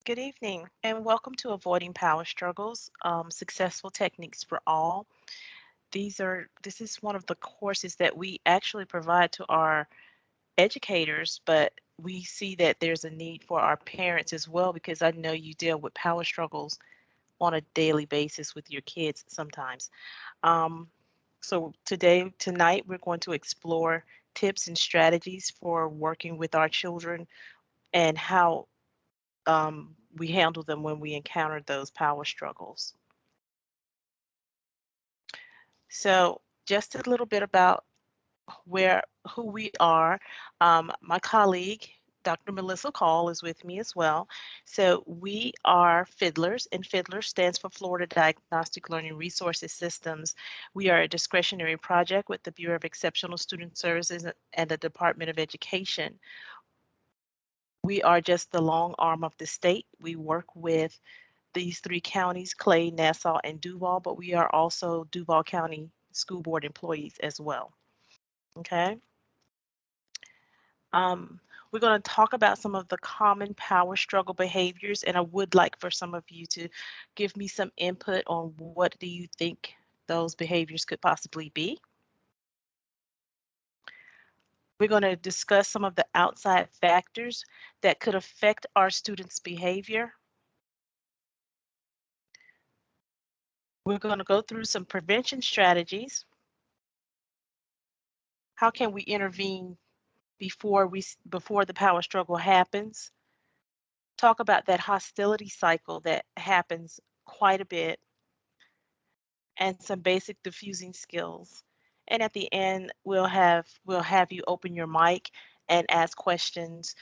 Good evening, and welcome to Avoiding Power Struggles, Successful Techniques for All. This is one of the courses that we actually provide to our educators, but we see that there's a need for our parents as well because I know you deal with power struggles on a daily basis with your kids sometimes. Um, tonight, we're going to explore tips and strategies for working with our children and how we handle them when we encounter those power struggles. So, just a little bit about who we are. My colleague, Dr. Melissa Call, is with me as well. So, we are Fiddlers, and Fiddler stands for Florida Diagnostic Learning Resources Systems. We are a discretionary project with the Bureau of Exceptional Student Services and the Department of Education. We are just the long arm of the state. We work with these three counties, Clay, Nassau, and Duval, but we are also Duval County School Board employees as well. Okay. Um, we're going to talk about some of the common power struggle behaviors, and I would like for some of you to give me some input on what do you think those behaviors could possibly be. We're going to discuss some of the outside factors that could affect our students' behavior. We're going to go through some prevention strategies. How can we intervene before the power struggle happens? Talk about that hostility cycle that happens quite a bit and some basic diffusing skills. And at the end, we'll have you open your mic and ask questions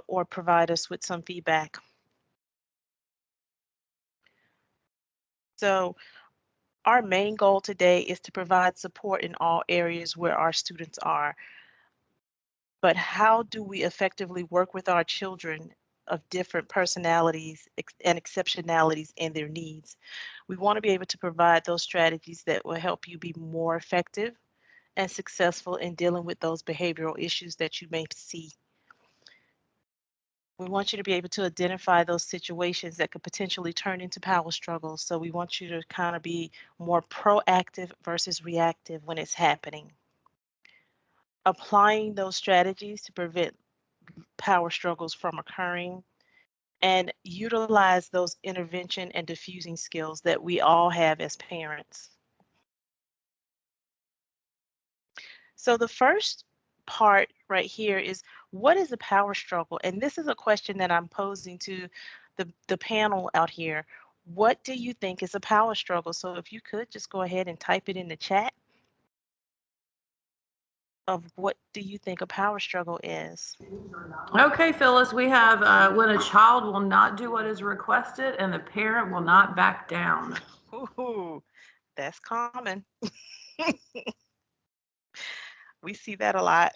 or provide us with some feedback. So our main goal today is to provide support in all areas where our students are. But how do we effectively work with our children of different personalities and exceptionalities in their needs? We want to be able to provide those strategies that will help you be more effective and successful in dealing with those behavioral issues that you may see. We want you to be able to identify those situations that could potentially turn into power struggles. So we want you to kind of be more proactive versus reactive when it's happening. Applying those strategies to prevent power struggles from occurring and utilize those intervention and diffusing skills that we all have as parents. So the first part right here is, what is a power struggle? And this is a question that I'm posing to the panel out here. What do you think is a power struggle? So if you could just go ahead and type it in the chat of what do you think a power struggle is? Okay, Phyllis, we have when a child will not do what is requested and the parent will not back down. Ooh, that's common. We see that a lot.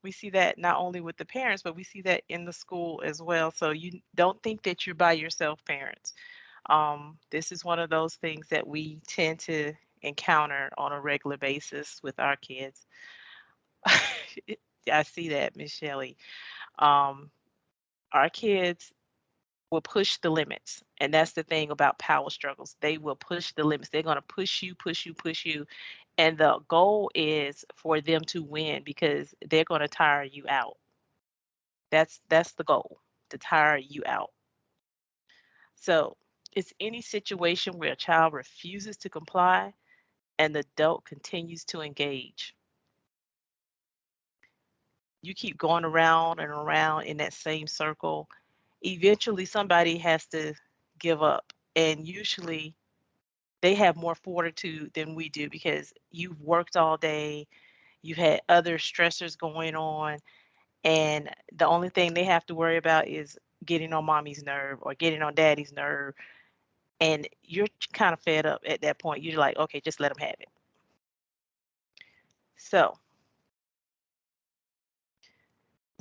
We see that not only with the parents, but we see that in the school as well. So you don't think that you're by yourself, parents. This is one of those things that we tend to encounter on a regular basis with our kids. I see that, Miss Shelley. Um, our kids will push the limits. And that's the thing about power struggles. They will push the limits. They're going to push you, push you, push you. And the goal is for them to win because they're going to tire you out. That's the goal, to tire you out. So it's any situation where a child refuses to comply and the adult continues to engage. You keep going around and around in that same circle. Eventually, somebody has to give up. And usually, they have more fortitude than we do because you've worked all day, you've had other stressors going on, and the only thing they have to worry about is getting on mommy's nerve or getting on daddy's nerve. And you're kind of fed up at that point. You're like, okay, just let them have it. So,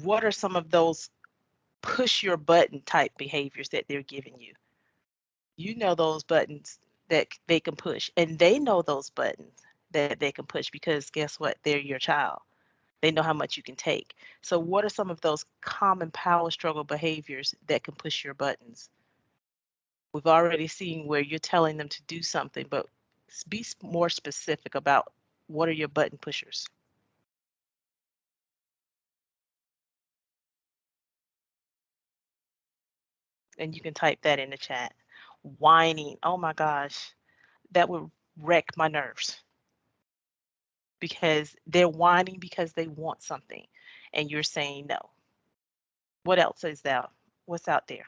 what are some of those push your button type behaviors that they're giving you? You know those buttons that they can push, and they know those buttons that they can push because guess what? They're your child. They know how much you can take. So what are some of those common power struggle behaviors that can push your buttons? We've already seen where you're telling them to do something, but be more specific about what are your button pushers. And you can type that in the chat. Whining, oh my gosh, that would wreck my nerves because they're whining because they want something and you're saying no. What else is there? What's out there?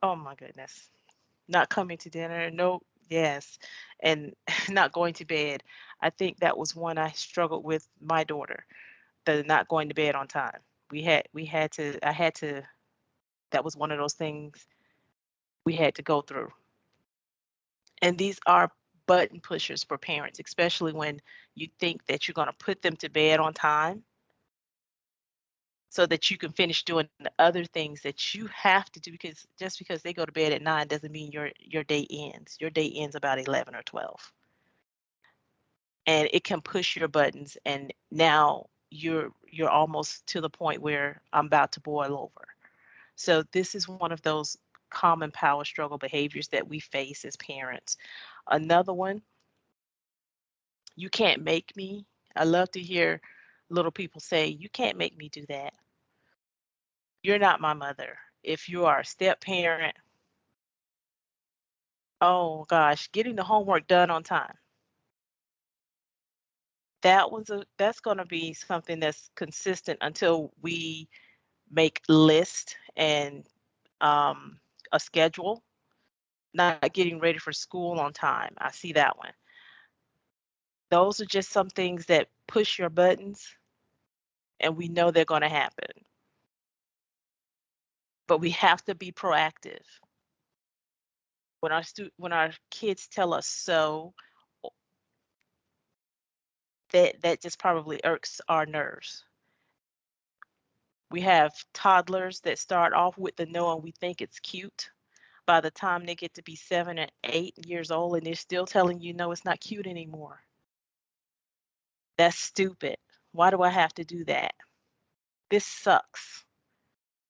Oh my goodness. Not coming to dinner, no, yes, and not going to bed. I think that was one I struggled with my daughter, the not going to bed on time. We had to I had to that was one of those things we had to go through. And these are button pushers for parents, especially when you think that you're going to put them to bed on time so that you can finish doing the other things that you have to do because just because they go to bed at 9 doesn't mean your day ends. Your day ends about 11 or 12. And it can push your buttons and now you're almost to the point where I'm about to boil over. So this is one of those common power struggle behaviors that we face as parents. Another one, you can't make me. I love to hear little people say, you can't make me do that. You're not my mother. If you are a step parent, oh gosh, getting the homework done on time. That's going to be something that's consistent until we make list and um, a schedule. Not getting ready for school on time. I see that one. Those are just some things that push your buttons, and we know they're going to happen. But we have to be proactive. When our kids tell us so, that just probably irks our nerves. We have toddlers that start off with the no and we think it's cute. By the time they get to be 7 and 8 years old and they're still telling you no, it's not cute anymore. That's stupid. Why do I have to do that? This sucks.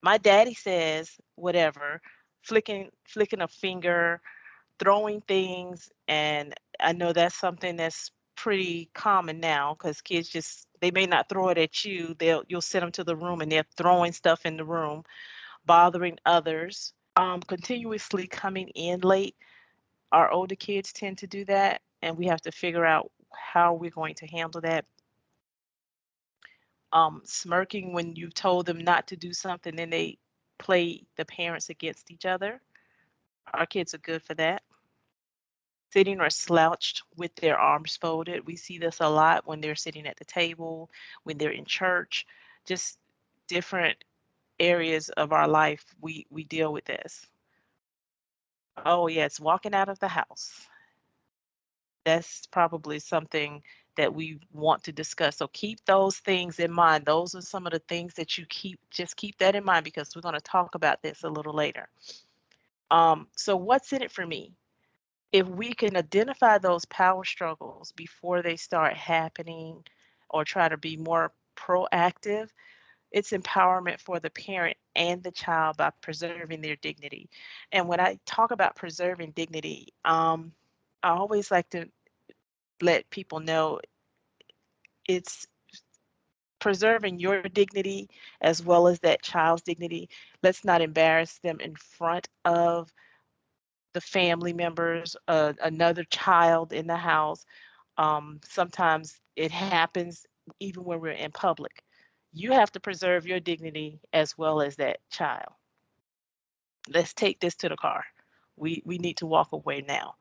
My daddy says whatever, flicking a finger, throwing things, and I know that's something that's pretty common now because kids just they may not throw it at you. You'll send them to the room and they're throwing stuff in the room, bothering others, continuously coming in late. Our older kids tend to do that, and we have to figure out how we're going to handle that. Smirking when you told them not to do something, then they play the parents against each other. Our kids are good for that. Sitting or slouched with their arms folded. We see this a lot when they're sitting at the table, when they're in church, just different areas of our life we deal with this. Oh yes, walking out of the house. That's probably something that we want to discuss. So keep those things in mind. Those are some of the things that you just keep that in mind because we're going to talk about this a little later. So what's in it for me? If we can identify those power struggles before they start happening or try to be more proactive, it's empowerment for the parent and the child by preserving their dignity. And when I talk about preserving dignity, I always like to let people know it's preserving your dignity as well as that child's dignity. Let's not embarrass them in front of the family members, another child in the house. Sometimes it happens even when we're in public. You have to preserve your dignity as well as that child. Let's take this to the car. We need to walk away now.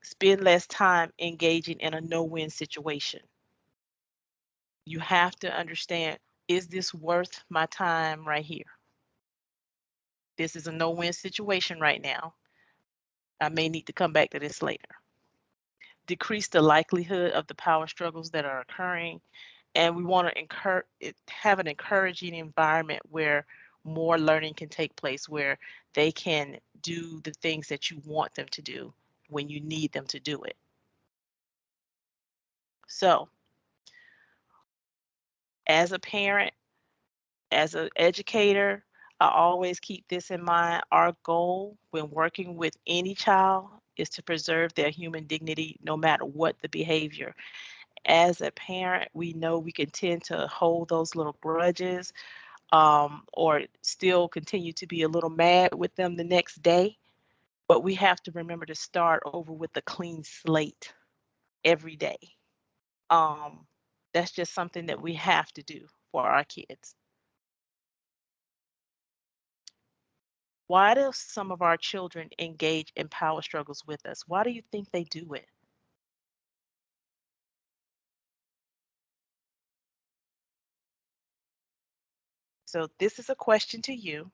Spend less time engaging in a no-win situation. You have to understand, is this worth my time right here? This is a no-win situation right now. I may need to come back to this later. Decrease the likelihood of the power struggles that are occurring. And we want to have an encouraging environment where more learning can take place, where they can do the things that you want them to do when you need them to do it. So, as a parent, as an educator, I always keep this in mind. Our goal when working with any child is to preserve their human dignity no matter what the behavior. As a parent, we know we can tend to hold those little grudges, or still continue to be a little mad with them the next day. But we have to remember to start over with a clean slate every day. Um, that's just something that we have to do for our kids. Why do some of our children engage in power struggles with us? Why do you think they do it? So, this is a question to you,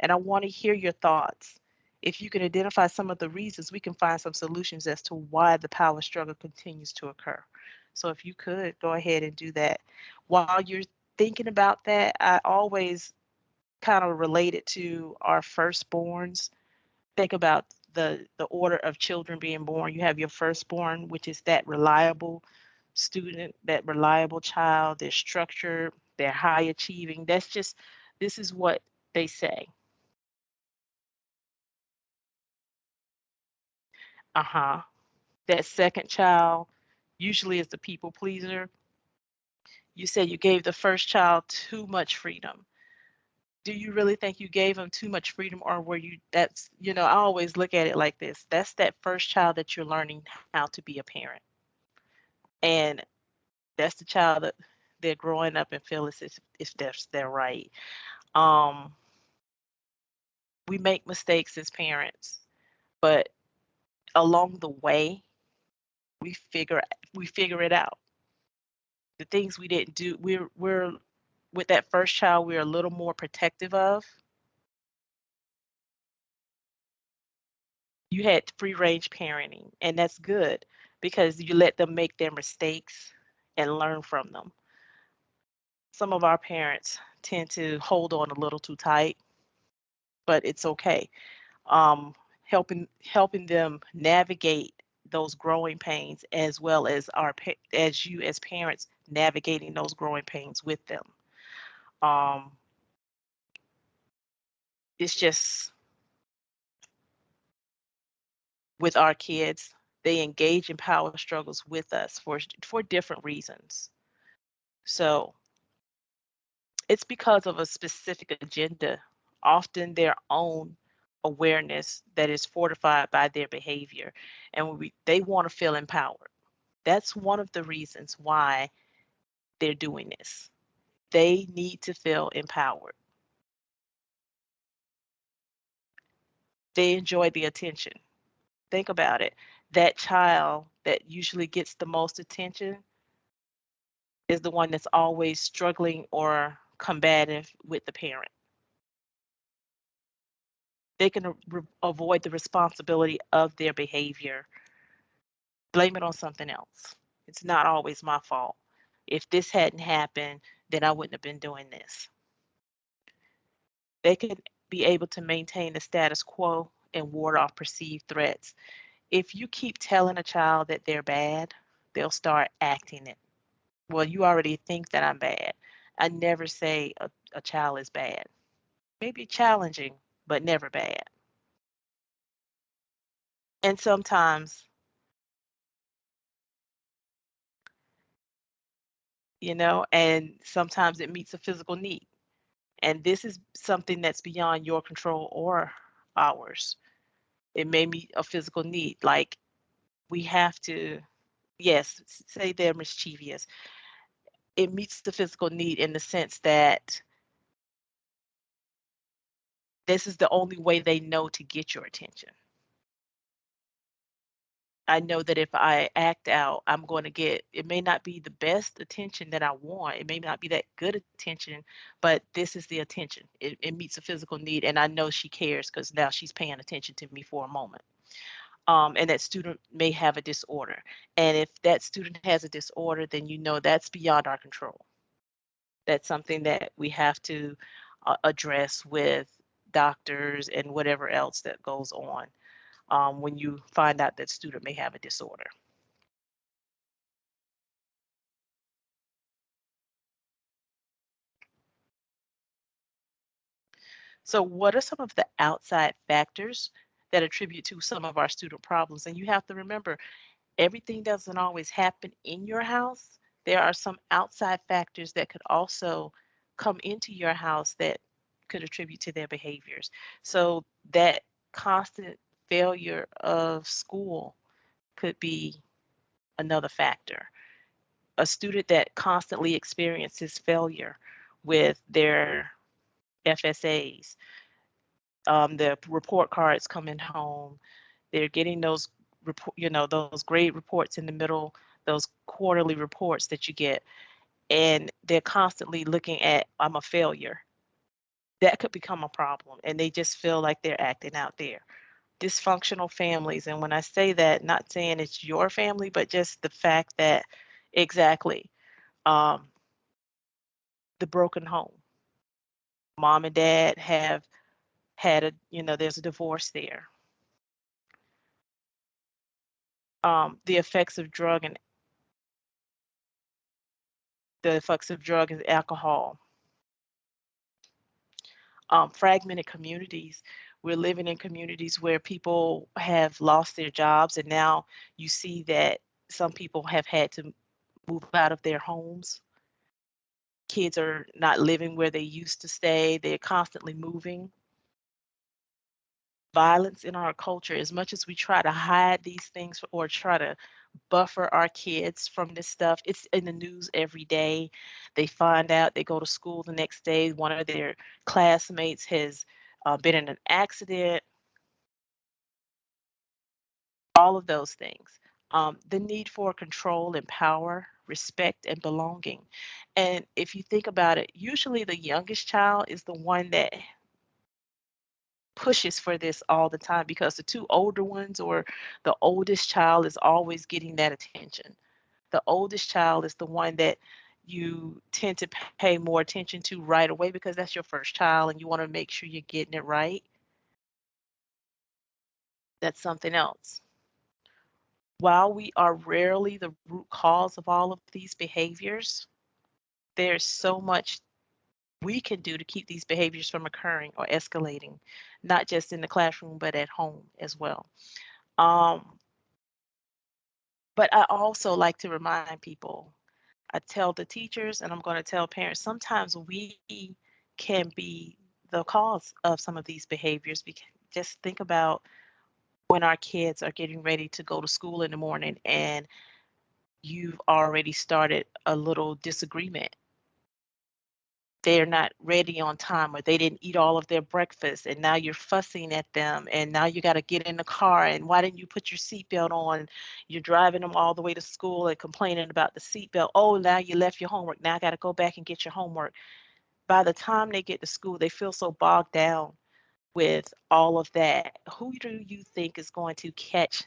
and I want to hear your thoughts. If you can identify some of the reasons, we can find some solutions as to why the power struggle continues to occur. So, if you could go ahead and do that. While you're thinking about that, I always kind of relate it to our firstborns. Think about the order of children being born. You have your firstborn, which is that reliable student, that reliable child. They're structured, they're high achieving. That's just, this is what they say. Uh-huh. That second child usually is the people pleaser. You said you gave the first child too much freedom. Do you really think you gave them too much freedom, or were you, that's, I always look at it like this. That's that first child that you're learning how to be a parent. And that's the child that they're growing up and feel as if they're right. Um, we make mistakes as parents, but along the way, we figure we figure it out. The things we didn't do, we're with that first child, we're a little more protective of. You had free range parenting, and that's good because you let them make their mistakes and learn from them. Some of our parents tend to hold on a little too tight, but it's okay. um, helping them navigate those growing pains, as well as as you as parents navigating those growing pains with them. Um, it's just with our kids, they engage in power struggles with us for different reasons. So it's because of a specific agenda, often their own awareness that is fortified by their behavior, and they want to feel empowered. That's one of the reasons why they're doing this. They need to feel empowered. They enjoy the attention. Think about it. That child that usually gets the most attention is the one that's always struggling or combative with the parent. They can avoid the responsibility of their behavior, blame it on something else. It's not always my fault. If this hadn't happened, then I wouldn't have been doing this. They can be able to maintain the status quo and ward off perceived threats. If you keep telling a child that they're bad, they'll start acting it. Well, you already think that I'm bad. I never say a child is bad. Maybe challenging, but never bad. And sometimes, and sometimes it meets a physical need. And this is something that's beyond your control or ours. It may meet a physical need. Like we have to, yes, say they're mischievous. It meets the physical need in the sense that this is the only way they know to get your attention. I know that if I act out, I'm going to get, it may not be the best attention that I want. It may not be that good attention, but this is the attention. It meets a physical need. And I know she cares because now she's paying attention to me for a moment. And that student may have a disorder. And if that student has a disorder, then that's beyond our control. That's something that we have to address with doctors and whatever else that goes on when you find out that student may have a disorder. So what are some of the outside factors that attribute to some of our student problems? And you have to remember, everything doesn't always happen in your house. There are some outside factors that could also come into your house that could attribute to their behaviors. So that constant failure of school could be another factor. A student that constantly experiences failure with their FSAs, the report cards coming home, they're getting those those grade reports in the middle, those quarterly reports that you get, and they're constantly looking at, I'm a failure. That could become a problem, and they just feel like they're acting out there. Dysfunctional families, and when I say that, not saying it's your family, but just the fact that exactly, um, the broken home. Mom and dad have had there's a divorce there. The effects of drug and alcohol, fragmented communities. We're living in communities where people have lost their jobs, and now you see that some people have had to move out of their homes. Kids are not living where they used to stay, they're constantly moving. Violence in our culture, as much as we try to hide these things or try to buffer our kids from this stuff, it's in the news every day. They find out, they go to school the next day, one of their classmates has been in an accident, all of those things. The need for control and power, respect and belonging. And if you think about it, usually the youngest child is the one that pushes for this all the time, because the two older ones or the oldest child is always getting that attention. The oldest child is the one that you tend to pay more attention to right away, because that's your first child and you want to make sure you're getting it right. That's something else. While we are rarely the root cause of all of these behaviors, there's so much we can do to keep these behaviors from occurring or escalating, not just in the classroom, but at home as well. Um, but I also like to remind people, I tell the teachers and I'm going to tell parents, sometimes we can be the cause of some of these behaviors. Because just think about when our kids are getting ready to go to school in the morning and you've already started a little disagreement. They're not ready on time, or they didn't eat all of their breakfast, and now you're fussing at them, and now you got to get in the car, and why didn't you put your seatbelt on? You're driving them all the way to school and complaining about the seatbelt. Oh, now you left your homework. Now I got to go back and get your homework. By the time they get to school, they feel so bogged down with all of that. Who do you think is going to catch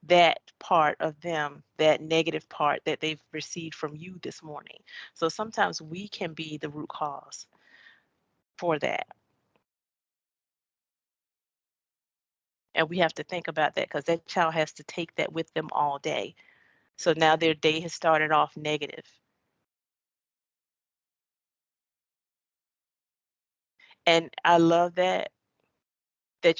that part of them, that negative part that they've received from you this morning? So sometimes we can be the root cause for that. And we have to think about that, because that child has to take that with them all day. So now their day has started off negative. And I love that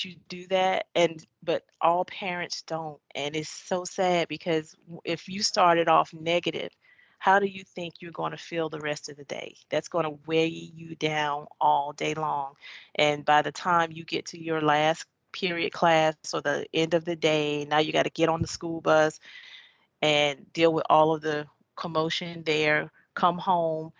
you do that, and but all parents don't, and it's so sad, because if you started off negative, how do you think you're going to feel the rest of the day? That's going to weigh you down all day long, and by the time you get to your last period class or the end of the day, now you got to get on the school bus and deal with all of the commotion there, come home,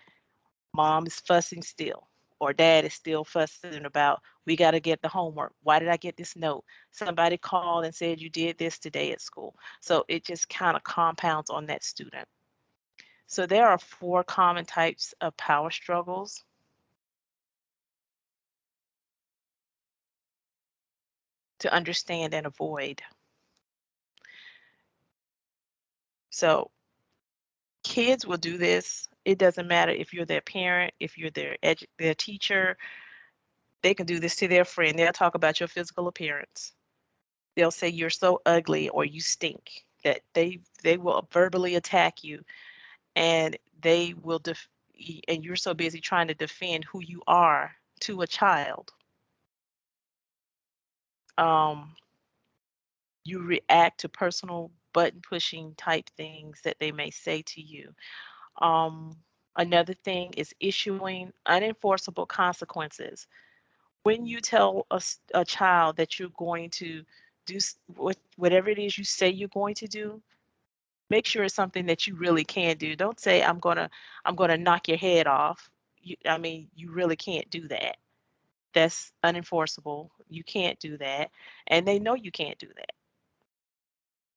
mom is fussing still, or dad is still fussing about, we got to get the homework. Why did I get this note? Somebody called and said you did this today at school. So it just kind of compounds on that student. So there are 4 common types of power struggles to understand and avoid. So kids will do this. It doesn't matter if you're their parent, if you're their teacher, they can do this to their friend. They'll talk about your physical appearance. They'll say you're so ugly or you stink. That they will verbally attack you, and they will and you're so busy trying to defend who you are to a child. Um, you react to personal button pushing type things that they may say to you. Um, Another thing is issuing unenforceable consequences. When you tell a child that you're going to do whatever it is you say you're going to do, make sure it's something that you really can do. Don't say I'm gonna knock your head off. I mean, you really can't do that. That's unenforceable. You can't do that, and they know you can't do that.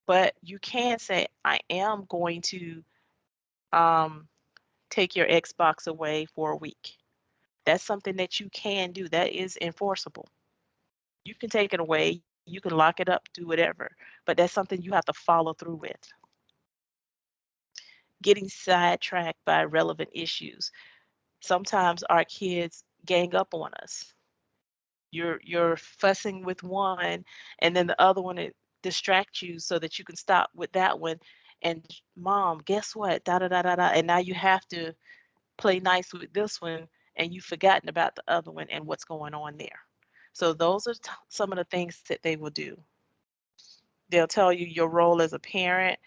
But you can say, I am going to um, take your Xbox away for a week. That's something that you can do. That is enforceable. You can take it away, you can lock it up, do whatever, but that's something you have to follow through with. Getting sidetracked by relevant issues. Sometimes our kids gang up on us. You're fussing with one, and then the other one it distracts you so that you can stop with that one. And mom, guess what? Da da da da da. And now you have to play nice with this one, and you've forgotten about the other one and what's going on there. So those are some of the things that they will do. They'll tell you your role as a parent,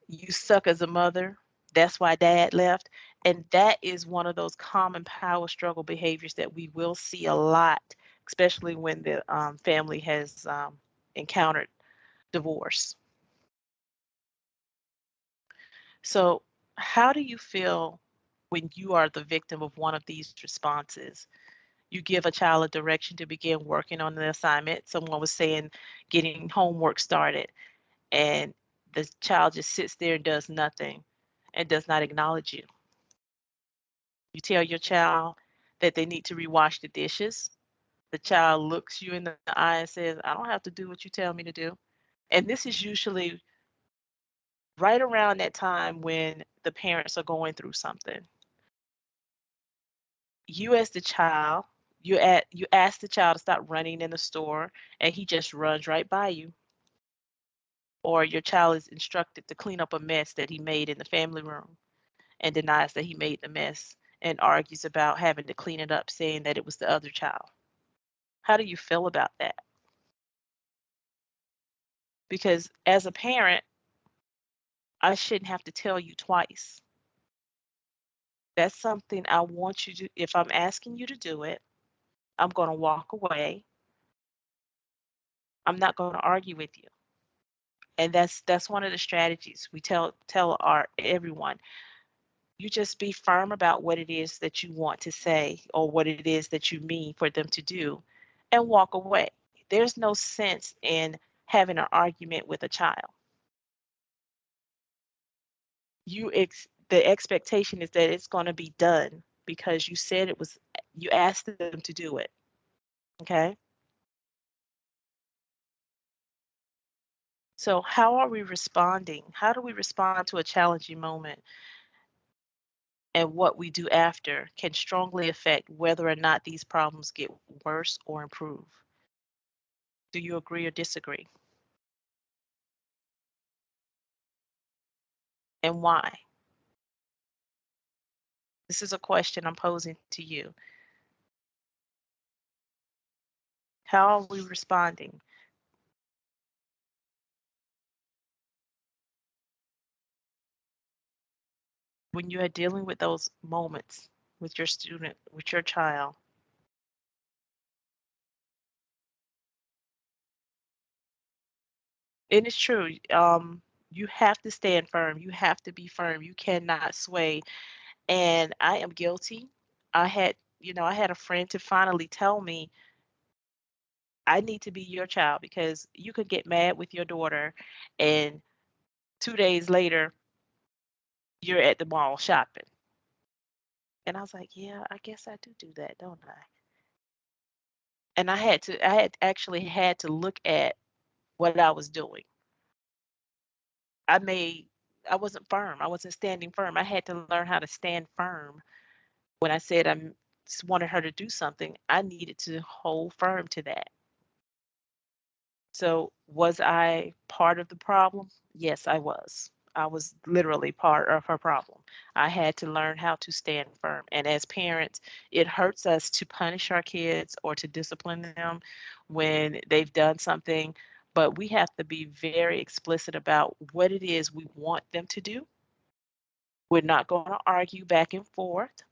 you suck as a mother. That's why dad left. And that is one of those common power struggle behaviors that we will see a lot, especially when the family has encountered divorce. So, how do you feel when you are the victim of one of these responses? You give a child a direction to begin working on the assignment. Someone was saying getting homework started, and the child just sits there and does nothing and does not acknowledge you. You tell your child that they need to rewash the dishes. The child looks you in the eye and says, I don't have to do what you tell me to do. And this is usually right around that time when the parents are going through something. You as the child, you ask the child to stop running in the store and he just runs right by you. Or your child is instructed to clean up a mess that he made in the family room and denies that he made the mess and argues about having to clean it up, saying that it was the other child. How do you feel about that? Because as a parent, I shouldn't have to tell you twice. That's something I want you to, if I'm asking you to do it, I'm going to walk away. I'm not going to argue with you. And that's one of the strategies we tell our everyone. You just be firm about what it is that you want to say or what it is that you mean for them to do and walk away. There's no sense in having an argument with a child. The expectation is that it's going to be done because you said it was, you asked them to do it. Okay. So how are we responding? How do we respond to a challenging moment, and what we do after can strongly affect whether or not these problems get worse or improve? Do you agree or disagree? And why? This is a question I'm posing to you. How are we responding when you are dealing with those moments with your student, with your child? And it's true. You have to stand firm. You have to be firm. You cannot sway. And I am guilty. I had a friend to finally tell me, I need to be your child because you could get mad with your daughter and 2 days later you're at the mall shopping. And I was like, yeah, I guess I do that, don't I? And I had actually had to look at what I was doing. I made, I wasn't firm. I wasn't standing firm. I had to learn how to stand firm. When I said wanted her to do something, I needed to hold firm to that. So, was I part of the problem? Yes, I was. I was literally part of her problem. I had to learn how to stand firm. And as parents, it hurts us to punish our kids or to discipline them when they've done something, but we have to be very explicit about what it is we want them to do. We're not going to argue back and forth,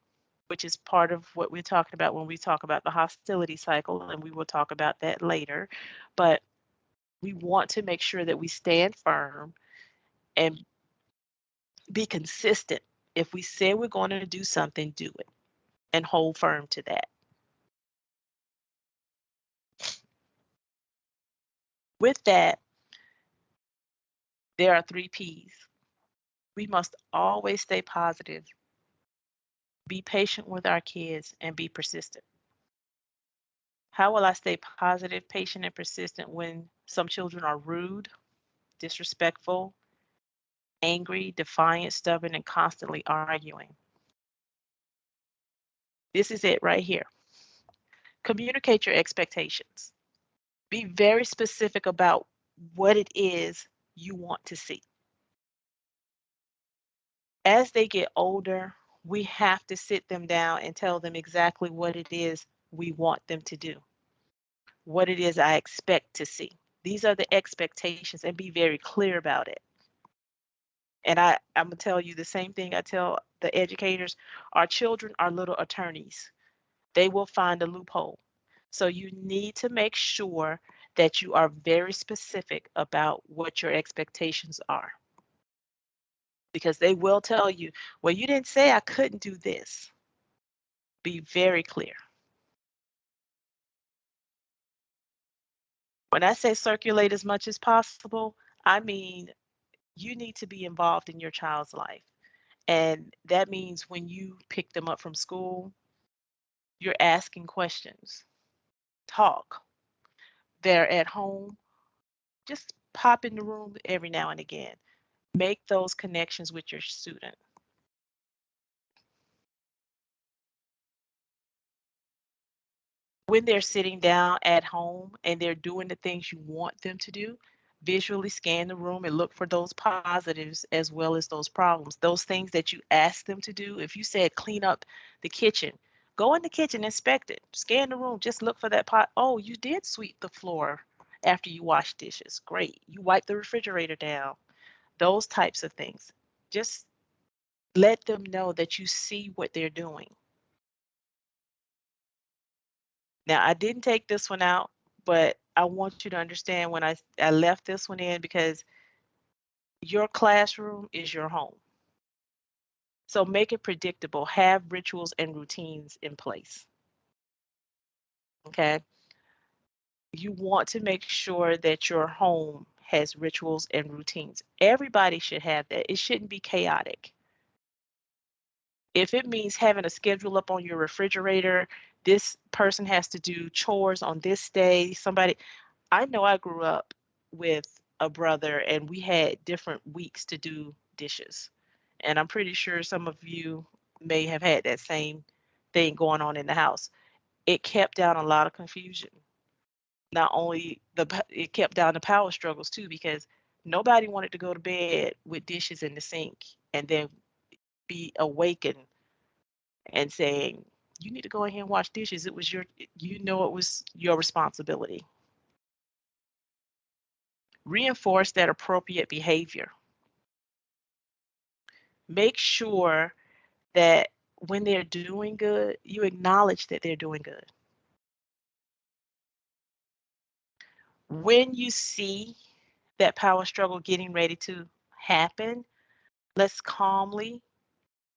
which is part of what we're talking about when we talk about the hostility cycle, and we will talk about that later. But we want to make sure that we stand firm and be consistent. If we say we're going to do something, do it and hold firm to that. With that, there are 3 P's. We must always stay positive, be patient with our kids, and be persistent. How will I stay positive, patient, and persistent when some children are rude, disrespectful, angry, defiant, stubborn, and constantly arguing? This is it right here. Communicate your expectations. Be very specific about what it is you want to see. As they get older, we have to sit them down and tell them exactly what it is we want them to do, what it is I expect to see. These are the expectations, and be very clear about it. And I'm gonna tell you the same thing I tell the educators. Our children are little attorneys. They will find a loophole. So you need to make sure that you are very specific about what your expectations are, because they will tell you, well, you didn't say I couldn't do this. Be very clear. When I say circulate as much as possible, I mean you need to be involved in your child's life. And that means when you pick them up from school, you're asking questions, talk. They're at home, just pop in the room every now and again. Make those connections with your student. When they're sitting down at home and they're doing the things you want them to do, visually scan the room and look for those positives as well as those problems. Those things that you ask them to do. If you said clean up the kitchen, go in the kitchen, inspect it, scan the room, just look for that pot. Oh, you did sweep the floor after you washed dishes. Great. You wiped the refrigerator down. Those types of things. Just let them know that you see what they're doing. Now, I didn't take this one out, but I want you to understand when I left this one in, because your classroom is your home. So make it predictable. Have rituals and routines in place. Okay. You want to make sure that your home has rituals and routines. Everybody should have that. It shouldn't be chaotic. If it means having a schedule up on your refrigerator, this person has to do chores on this day, somebody, I know I grew up with a brother and we had different weeks to do dishes. And I'm pretty sure some of you may have had that same thing going on in the house. It kept down a lot of confusion. Not only it kept down the power struggles too, because nobody wanted to go to bed with dishes in the sink and then be awakened and saying, you need to go ahead and wash dishes. It was it was your responsibility. Reinforce that appropriate behavior. Make sure that when they're doing good, you acknowledge that they're doing good. When you see that power struggle getting ready to happen, let's calmly,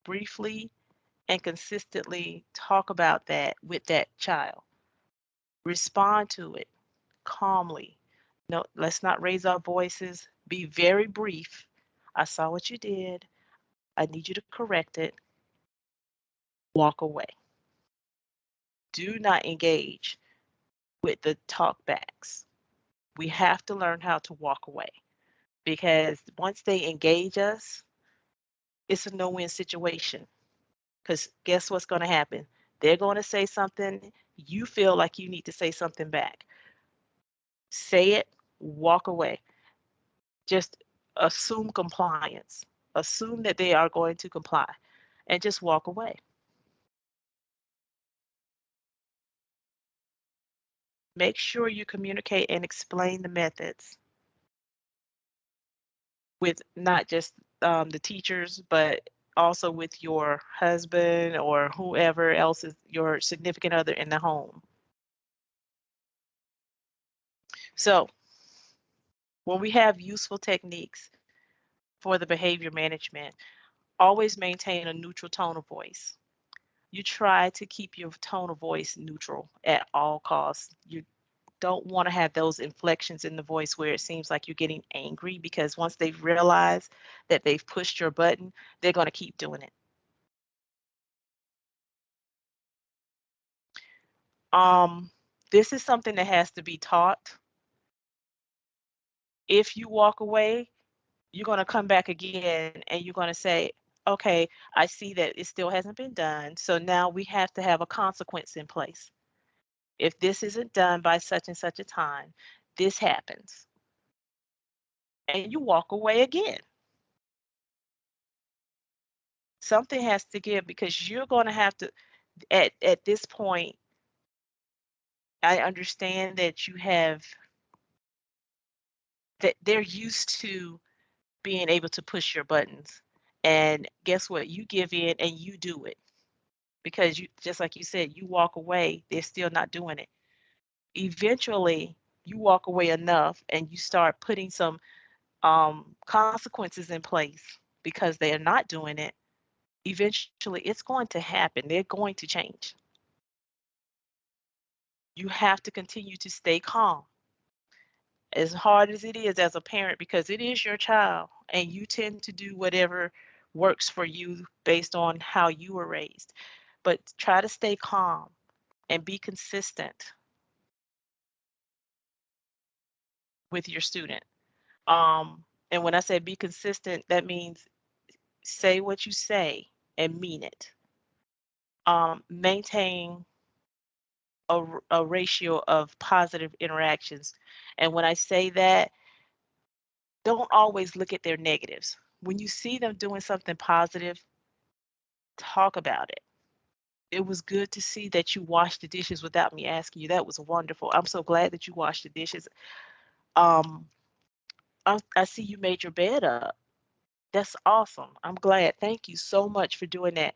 briefly, and consistently talk about that with that child. Respond to it calmly. No, let's not raise our voices. Be very brief. I saw what you did. I need you to correct it. Walk away. Do not engage with the talkbacks. We have to learn how to walk away, because once they engage us, it's a no-win situation. Because guess what's going to happen? They're going to say something. You feel like you need to say something back. Say it, walk away. Just assume compliance. Assume that they are going to comply and just walk away. Make sure you communicate and explain the methods with not just the teachers, but also with your husband or whoever else is your significant other in the home. So, when we have useful techniques for the behavior management, always maintain a neutral tone of voice. You try to keep your tone of voice neutral at all costs. You don't want to have those inflections in the voice where it seems like you're getting angry because once they've realized that they've pushed your button, they're going to keep doing it. Um, this is something that has to be taught. If you walk away, you're going to come back again and you're going to say, okay, I see that it still hasn't been done. So now we have to have a consequence in place. If this isn't done by such and such a time, this happens. And you walk away again. Something has to give because you're going to have to, at this point, I understand that you have, that they're used to being able to push your buttons. And guess what? You give in and you do it because you, just like you said, you walk away, they're still not doing it. Eventually, you walk away enough and you start putting some consequences in place because they are not doing it. Eventually, it's going to happen. They're going to change. You have to continue to stay calm as hard as it is as a parent because it is your child and you tend to do whatever works for you based on how you were raised. But try to stay calm and be consistent with your student. And when I say be consistent, that means say what you say and mean it. Maintain a ratio of positive interactions. And when I say that, don't always look at their negatives. When you see them doing something positive, talk about it. It was good to see that you washed the dishes without me asking you. That was wonderful. I'm so glad that you washed the dishes. Um, I see you made your bed up. That's awesome. I'm glad. Thank you so much for doing that.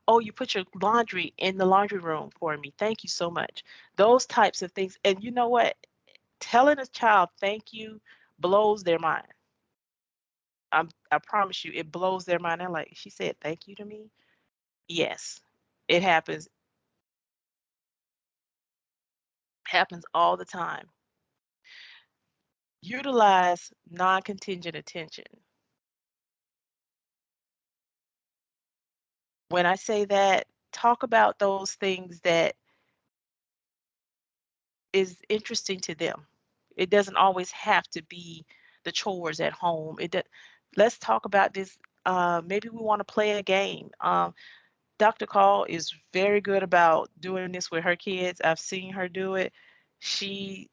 Oh, you put your laundry in the laundry room for me. Thank you so much. Those types of things. And you know what? Telling a child thank you blows their mind. I promise you, it blows their mind. They're like, she said thank you to me. Yes, it happens all the time. Utilize non-contingent attention. When I say that, talk about those things that is interesting to them. It doesn't always have to be the chores at home. Let's talk about this. Maybe we want to play a game. Dr. Call is very good about doing this with her kids. I've seen her do it. She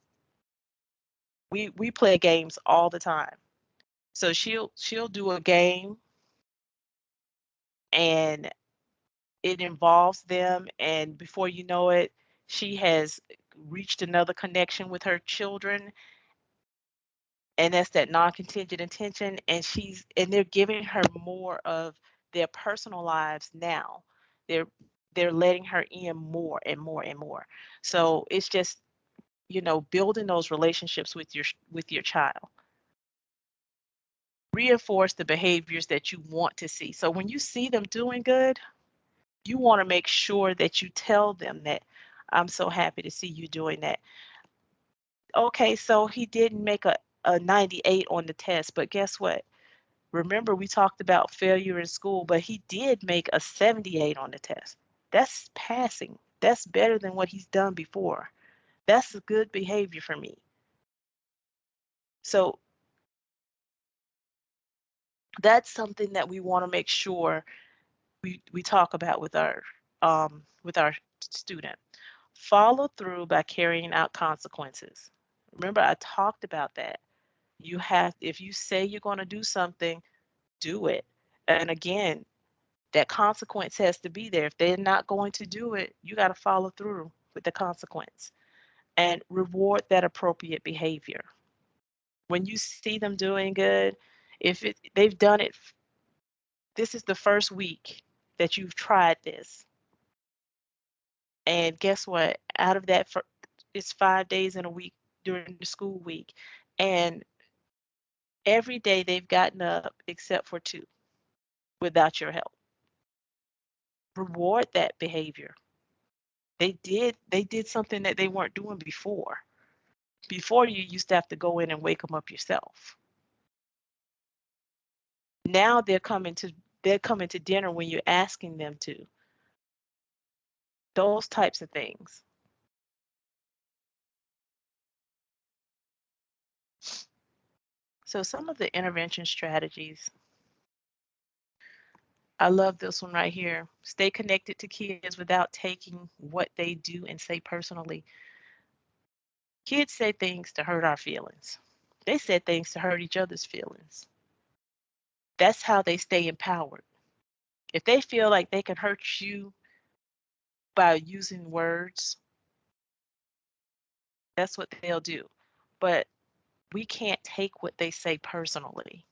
we play games all the time. So she'll do a game and it involves them and before you know it, she has reached another connection with her children and that's that non-contingent attention and they're giving her more of their personal lives now. They're they're letting her in more and more and more. So it's just, building those relationships with your child. Reinforce the behaviors that you want to see. So when you see them doing good, you want to make sure that you tell them that I'm so happy to see you doing that. Okay, so he didn't make a 98 on the test, but guess what? Remember, we talked about failure in school, but he did make a 78 on the test. That's passing. That's better than what he's done before. That's a good behavior for me. So that's something that we want to make sure we talk about with our student. Follow through by carrying out consequences. Remember, I talked about that. If you say you're going to do something, do it. And again, that consequence has to be there. If they're not going to do it, you got to follow through with the consequence. and reward that appropriate behavior. When you see them doing good, if they've done it, this is the first week that you've tried this. And guess what? Out of that, it's 5 days in a week during the school week. And every day they've gotten up except for two without your help. Reward that behavior. They did something that they weren't doing before. Before you used to have to go in and wake them up yourself. Now they're coming to dinner when you're asking them to. Those types of things. So some of the intervention strategies, I love this one right here. Stay connected to kids without taking what they do and say personally. Kids say things to hurt our feelings. They said things to hurt each other's feelings. That's how they stay empowered. If they feel like they can hurt you by using words, that's what they'll do. But we can't take what they say personally.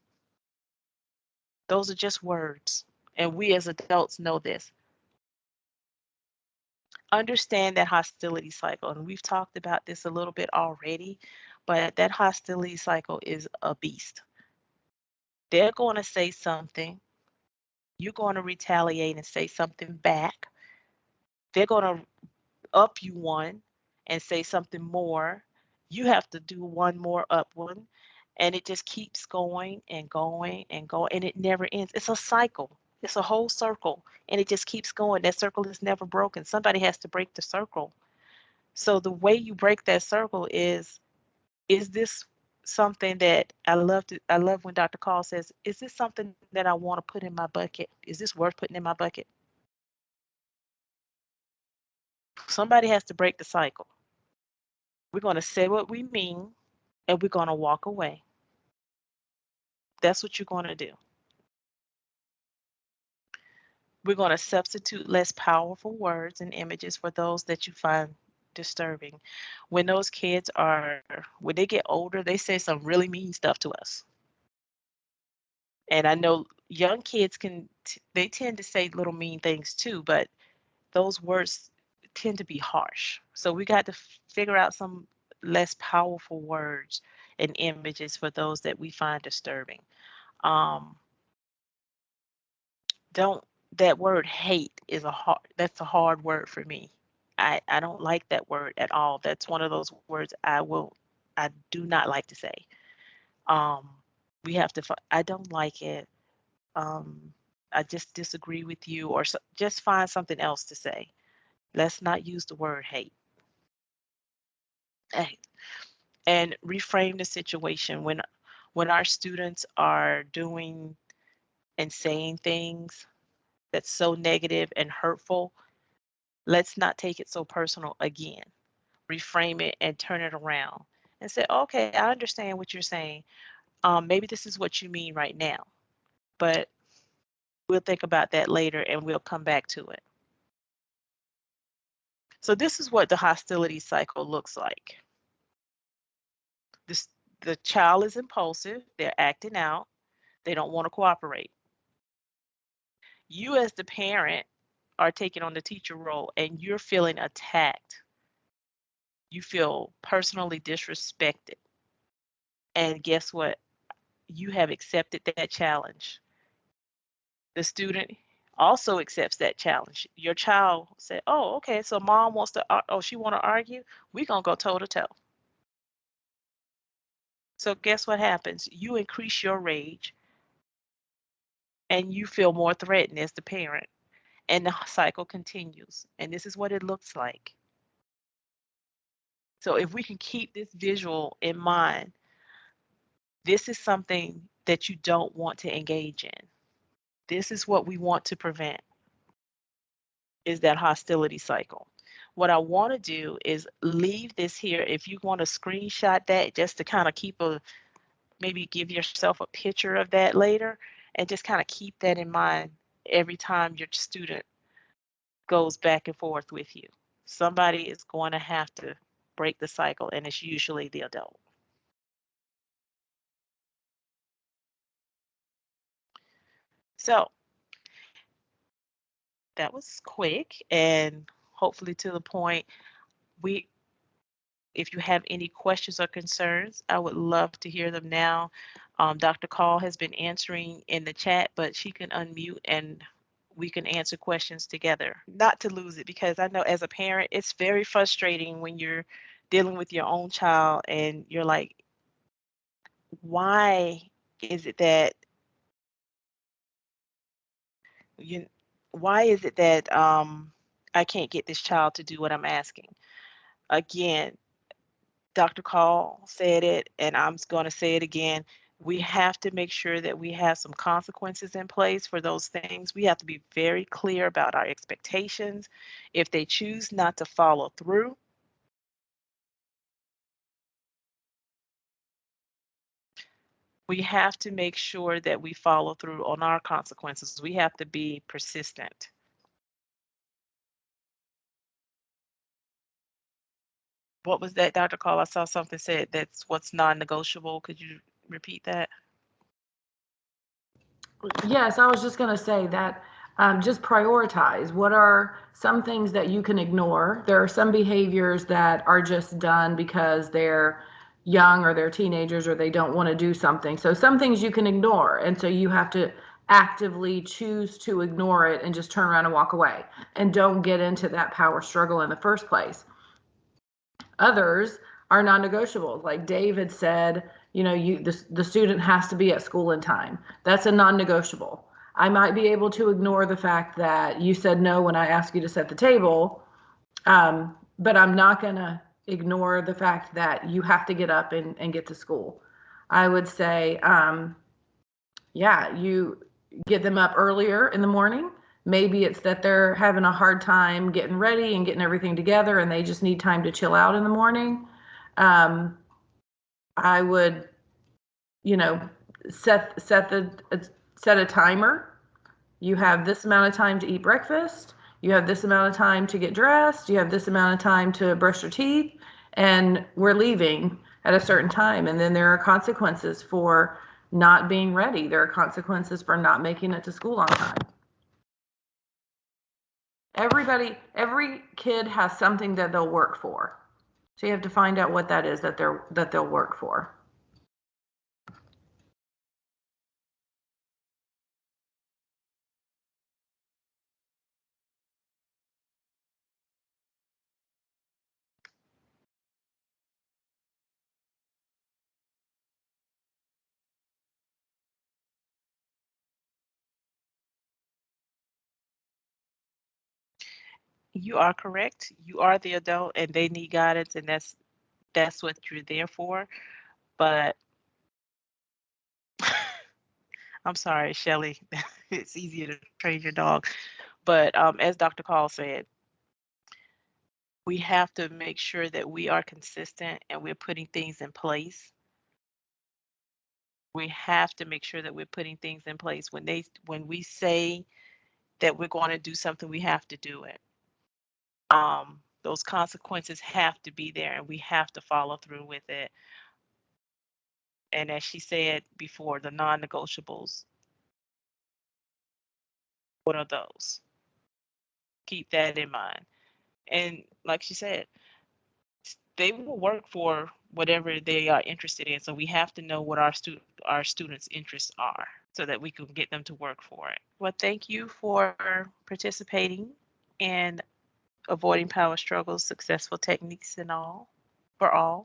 Those are just words. And we as adults know this. Understand that hostility cycle. And we've talked about this a little bit already, but that hostility cycle is a beast. They're going to say something. You're going to retaliate and say something back. They're going to up you one and say something more. You have to do one more up one. And it just keeps going and going and going. And it never ends. It's a cycle. It's a whole circle. And it just keeps going. That circle is never broken. Somebody has to break the circle. So the way you break that circle is this something that I love when Dr. Call says, is this something that I want to put in my bucket? Is this worth putting in my bucket? Somebody has to break the cycle. We're going to say what we mean and we're going to walk away. That's what you're going to do. We're going to substitute less powerful words and images for those that you find disturbing. When those kids when they get older, they say some really mean stuff to us. And I know young kids they tend to say little mean things too, but those words tend to be harsh. So we got to figure out some less powerful words and images for those that we find disturbing. Um, don't that word hate is that's a hard word for me. I don't like that word at all. That's one of those words I do not like to say. Um, we have to I don't like it. Um, I just disagree with you, or just find something else to say. Let's not use the word hate. Eh, and reframe the situation when our students are doing and saying things that's so negative and hurtful. Let's not take it so personal again. Reframe it and turn it around and say, okay, I understand what you're saying. Maybe this is what you mean right now, but we'll think about that later and we'll come back to it. So this is what the hostility cycle looks like. This, the child is impulsive, they're acting out, they don't want to cooperate. You as the parent are taking on the teacher role and you're feeling attacked. You feel personally disrespected. And guess what? You have accepted that challenge. The student also accepts that challenge. Your child said, "Oh, okay, so mom wants to she want to argue. We're going to go toe to toe." So guess what happens? You increase your rage and you feel more threatened as the parent, and the cycle continues. And this is what it looks like. So if we can keep this visual in mind, this is something that you don't want to engage in. This is what we want to prevent, is that hostility cycle. What I want to do is leave this here. If you want to screenshot that just to kind of maybe give yourself a picture of that later, and just kind of keep that in mind every time your student goes back and forth with you. Somebody is going to have to break the cycle, and it's usually the adult. So that was quick and hopefully to the point. We, if you have any questions or concerns, I would love to hear them now. Dr. Call has been answering in the chat, but she can unmute and we can answer questions together. Not to lose it, because I know as a parent, it's very frustrating when you're dealing with your own child and you're like, why is it that you, why is it that I can't get this child to do what I'm asking? Again, Dr. Call said it, and I'm going to say it again. We have to make sure that we have some consequences in place for those things. We have to be very clear about our expectations. If they choose not to follow through, we have to make sure that we follow through on our consequences. We have to be persistent. What was that, Dr. Call? I saw something said that's what's non-negotiable. Could you repeat that? Yes, I was just going to say that just prioritize. What are some things that you can ignore? There are some behaviors that are just done because they're young or they're teenagers or they don't want to do something. So some things you can ignore. And so you have to actively choose to ignore it and just turn around and walk away and don't get into that power struggle in the first place. Others are non-negotiables. Like David said, the student has to be at school in time. That's a non-negotiable. I might be able to ignore the fact that you said no when I asked you to set the table, but I'm not going to ignore the fact that you have to get up and get to school. I would say, yeah, you get them up earlier in the morning. Maybe it's that they're having a hard time getting ready and getting everything together and they just need time to chill out in the morning. Um, I would, you know, set set the set a timer. You have this amount of time to eat breakfast. You have this amount of time to get dressed. You have this amount of time to brush your teeth, and we're leaving at a certain time. And then there are consequences for not being ready. There are consequences for not making it to school on time. Every kid has something that they'll work for. So you have to find out what that is that they'll work for. You are correct. You are the adult and they need guidance, and that's what you're there for. But I'm sorry, Shelly. It's easier to train your dog. But as Dr. Call said, we have to make sure that we are consistent and we're putting things in place. We have to make sure that we're putting things in place. When we say that we're going to do something, we have to do it. Those consequences have to be there and we have to follow through with it. And as she said before, the non-negotiables, what are those? Keep that in mind. And like she said, they will work for whatever they are interested in. So we have to know what our students' interests are so that we can get them to work for it. Well, thank you for participating in avoiding power struggles, successful techniques and all for all.